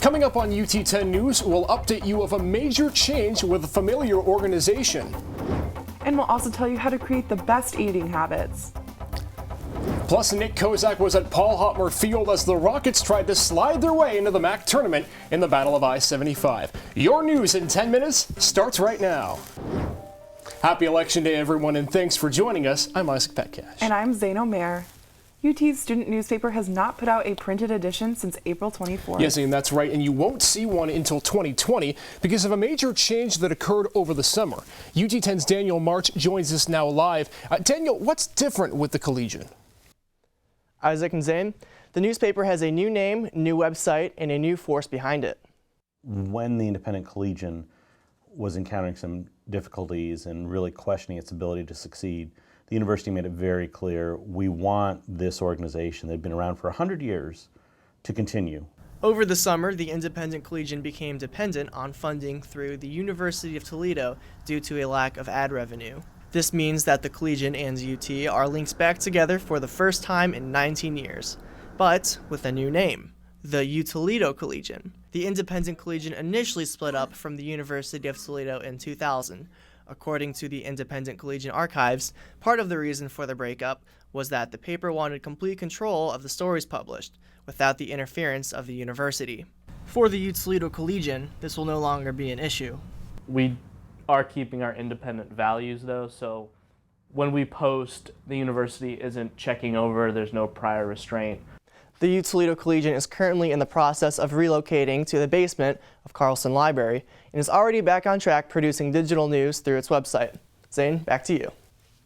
Coming up on UT10 News, we'll update you of a major change with a familiar organization. And we'll also tell you how to create the best eating habits. Plus, Nick Kozak was at Paul Hotmer Field as the Rockets tried to slide their way into the MAC tournament in the Battle of I-75. Your news in 10 minutes starts right now. Happy Election Day, everyone, and thanks for joining us. I'm Isaac Petcash. And I'm Zain Omer. UT's student newspaper has not put out a printed edition since April 24th. Yes, and that's right, and you won't see one until 2020 because of a major change that occurred over the summer. UT10's Daniel March joins us now live. Daniel, what's different with the Collegian? Isaac and Zain, the newspaper has a new name, new website, and a new force behind it. When the Independent Collegian was encountering some difficulties and really questioning its ability to succeed, the university made it very clear we want this organization that had been around for 100 years to continue. Over the summer, the Independent Collegian became dependent on funding through the University of Toledo due to a lack of ad revenue. This means that the Collegian and UT are linked back together for the first time in 19 years, but with a new name, the U-Toledo Collegian. The Independent Collegian initially split up from the University of Toledo in 2000. According to the Independent Collegian archives, part of the reason for the breakup was that the paper wanted complete control of the stories published, without the interference of the university. For the U-Toledo Collegian, this will no longer be an issue. We are keeping our independent values though, so when we post, the university isn't checking over, there's no prior restraint. The U-Toledo Collegian is currently in the process of relocating to the basement of Carlson Library and is already back on track producing digital news through its website. Zain, back to you.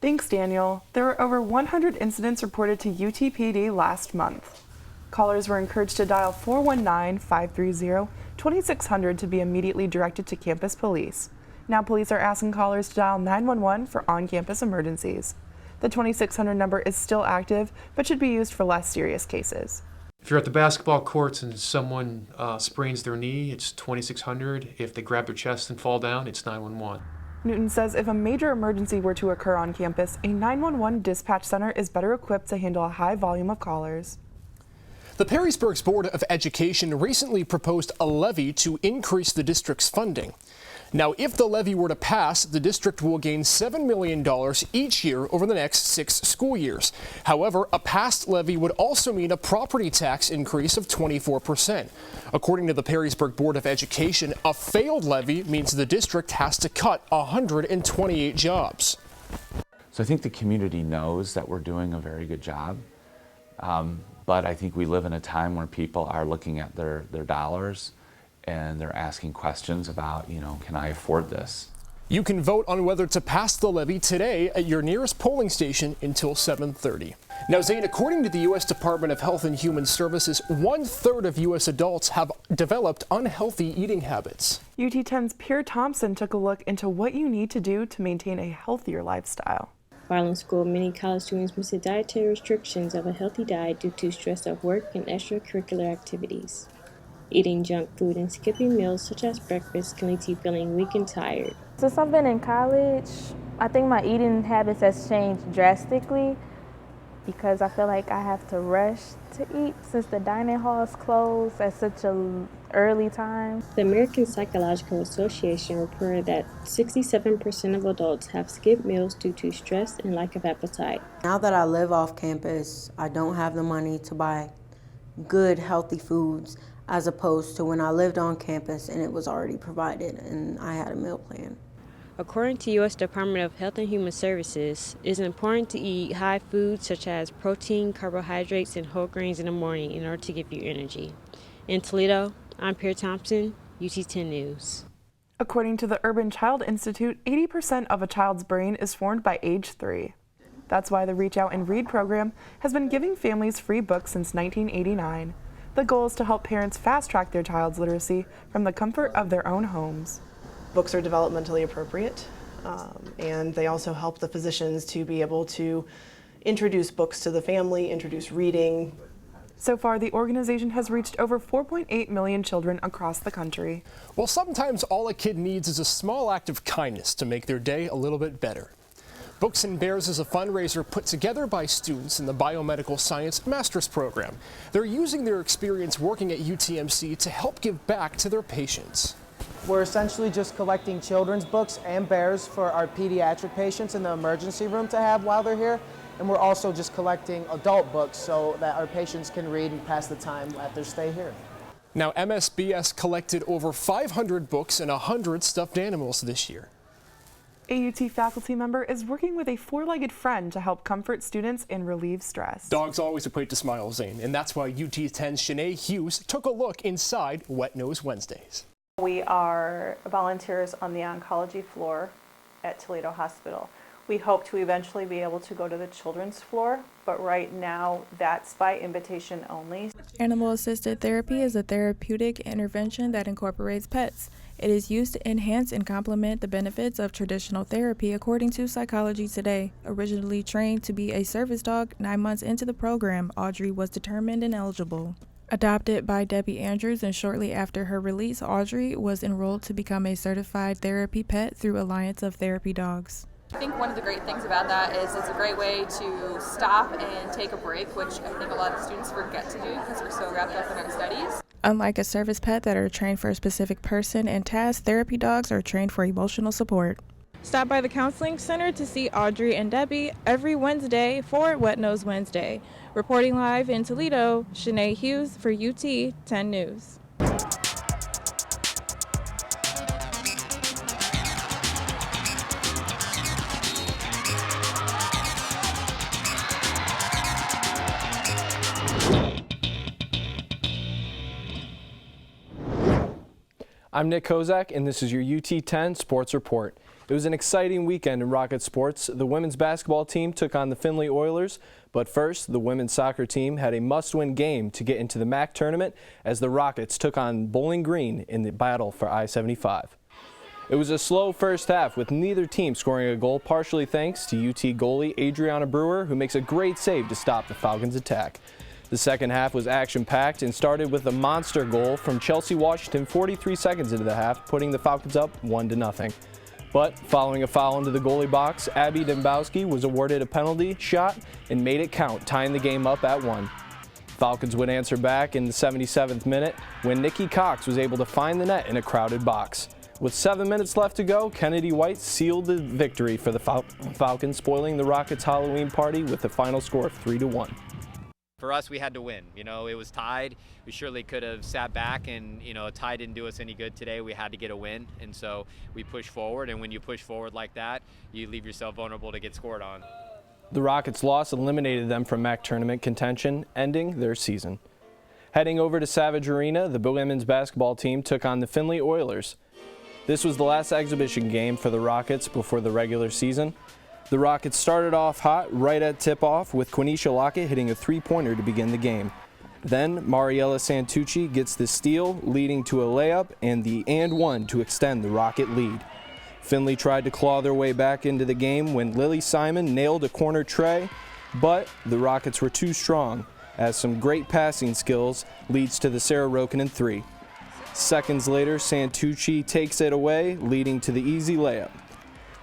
Thanks, Daniel. There were over 100 incidents reported to UTPD last month. Callers were encouraged to dial 419-530-2600 to be immediately directed to campus police. Now police are asking callers to dial 911 for on-campus emergencies. The 2600 number is still active, but should be used for less serious cases. If you're at the basketball courts and someone sprains their knee, it's 2600. If they grab their chest and fall down, it's 911. Newton says if a major emergency were to occur on campus, a 911 dispatch center is better equipped to handle a high volume of callers. The Perrysburg's Board of Education recently proposed a levy to increase the district's funding. Now, if the levy were to pass, the district will gain $7 million each year over the next 6 school years. However, a passed levy would also mean a property tax increase of 24%. According to the Perrysburg Board of Education, a failed levy means the district has to cut 128 jobs. So I think the community knows that we're doing a very good job. But I think we live in a time where people are looking at their dollars and they're asking questions about, can I afford this? You can vote on whether to pass the levy today at your nearest polling station until 7:30. Now, Zain, according to the U.S. Department of Health and Human Services, 1/3 of U.S. adults have developed unhealthy eating habits. UT10's Pierre Thompson took a look into what you need to do to maintain a healthier lifestyle. While in school, many college students miss the dietary restrictions of a healthy diet due to stress of work and extracurricular activities. Eating junk food and skipping meals such as breakfast can lead to feeling weak and tired. Since I've been in college, I think my eating habits has changed drastically because I feel like I have to rush to eat since the dining halls close at such an early time. The American Psychological Association reported that 67% of adults have skipped meals due to stress and lack of appetite. Now that I live off campus, I don't have the money to buy good, healthy foods, as opposed to when I lived on campus and it was already provided and I had a meal plan. According to U.S. Department of Health and Human Services, it is important to eat high foods such as protein, carbohydrates, and whole grains in the morning in order to give you energy. In Toledo, I'm Pierre Thompson, UT10 News. According to the Urban Child Institute, 80% of a child's brain is formed by age 3. That's why the Reach Out and Read program has been giving families free books since 1989. The goal is to help parents fast-track their child's literacy from the comfort of their own homes. Books are developmentally appropriate, and they also help the physicians to be able to introduce books to the family, introduce reading. So far, the organization has reached over 4.8 million children across the country. Well, sometimes all a kid needs is a small act of kindness to make their day a little bit better. Books and Bears is a fundraiser put together by students in the Biomedical Science Master's Program. They're using their experience working at UTMC to help give back to their patients. We're essentially just collecting children's books and bears for our pediatric patients in the emergency room to have while they're here. And we're also just collecting adult books so that our patients can read and pass the time at their stay here. Now, MSBS collected over 500 books and 100 stuffed animals this year. A UT faculty member is working with a four-legged friend to help comfort students and relieve stress. Dogs always equate to smiles, Zane, and that's why UT 10's Shanae Hughes took a look inside Wet Nose Wednesdays. We are volunteers on the oncology floor at Toledo Hospital. We hope to eventually be able to go to the children's floor, but right now that's by invitation only. Animal-assisted therapy is a therapeutic intervention that incorporates pets. It is used to enhance and complement the benefits of traditional therapy, according to Psychology Today. Originally trained to be a service dog, 9 months into the program, Audrey was determined and eligible. Adopted by Debbie Andrews and shortly after her release, Audrey was enrolled to become a certified therapy pet through Alliance of Therapy Dogs. I think one of the great things about that is it's a great way to stop and take a break, which I think a lot of students forget to do because we're so wrapped up in our studies. Unlike a service pet that are trained for a specific person and task, therapy dogs are trained for emotional support. Stop by the Counseling Center to see Audrey and Debbie every Wednesday for Wet Nose Wednesday. Reporting live in Toledo, Shanae Hughes for UT 10 News. I'm Nick Kozak, and this is your UT 10 Sports Report. It was an exciting weekend in Rocket Sports. The women's basketball team took on the Findlay Oilers, but first, the women's soccer team had a must-win game to get into the MAC tournament as the Rockets took on Bowling Green in the battle for I-75. It was a slow first half with neither team scoring a goal, partially thanks to UT goalie Adriana Brewer, who makes a great save to stop the Falcons' attack. The second half was action-packed and started with a monster goal from Chelsea Washington 43 seconds into the half, putting the Falcons up 1-0. But following a foul into the goalie box, Abby Dembowski was awarded a penalty shot and made it count, tying the game up at 1. Falcons would answer back in the 77th minute when Nikki Cox was able to find the net in a crowded box. With 7 minutes left to go, Kennedy White sealed the victory for the Falcons, spoiling the Rockets' Halloween party with a final score of 3-1. For us, we had to win. You know, it was tied. We surely could have sat back and, you know, a tie didn't do us any good today. We had to get a win, and so we pushed forward, and when you push forward like that, you leave yourself vulnerable to get scored on. The Rockets' loss eliminated them from MAC tournament contention, ending their season. Heading over to Savage Arena, the women's basketball team took on the Findlay Oilers. This was the last exhibition game for the Rockets before the regular season. The Rockets started off hot right at tip-off with Quenisha Lockett hitting a three-pointer to begin the game. Then Mariella Santucci gets the steal, leading to a layup and the and one to extend the Rocket lead. Findlay tried to claw their way back into the game when Lily Simon nailed a corner tray, but the Rockets were too strong, as some great passing skills leads to the Sarah Rokkanen three. Seconds later, Santucci takes it away, leading to the easy layup.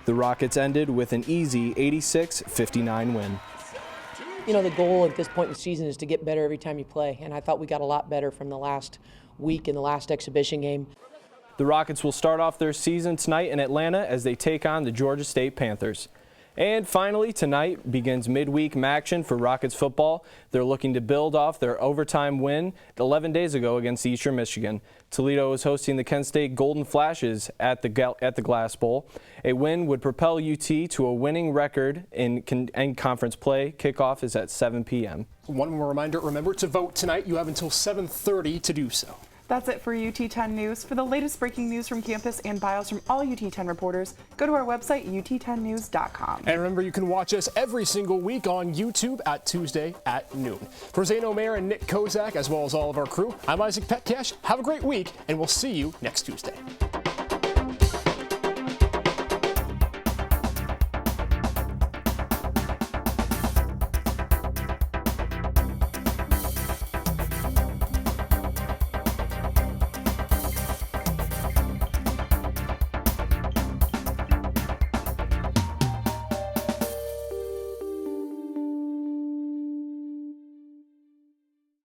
The Rockets ended with an easy 86-59 win. You know, the goal at this point in the season is to get better every time you play, and I thought we got a lot better from the last week in the last exhibition game. The Rockets will start off their season tonight in Atlanta as they take on the Georgia State Panthers. And finally, tonight begins midweek action for Rockets football. They're looking to build off their overtime win 11 days ago against Eastern Michigan. Toledo is hosting the Kent State Golden Flashes at the Glass Bowl. A win would propel UT to a winning record in conference play. Kickoff is at 7 p.m. One more reminder, remember to vote tonight. You have until 7:30 to do so. That's it for UT 10 News. For the latest breaking news from campus and bios from all UT 10 reporters, go to our website, ut10news.com. And remember, you can watch us every single week on YouTube at Tuesday at noon. For Zane Omer and Nick Kozak, as well as all of our crew, I'm Isaac Petcash. Have a great week, and we'll see you next Tuesday.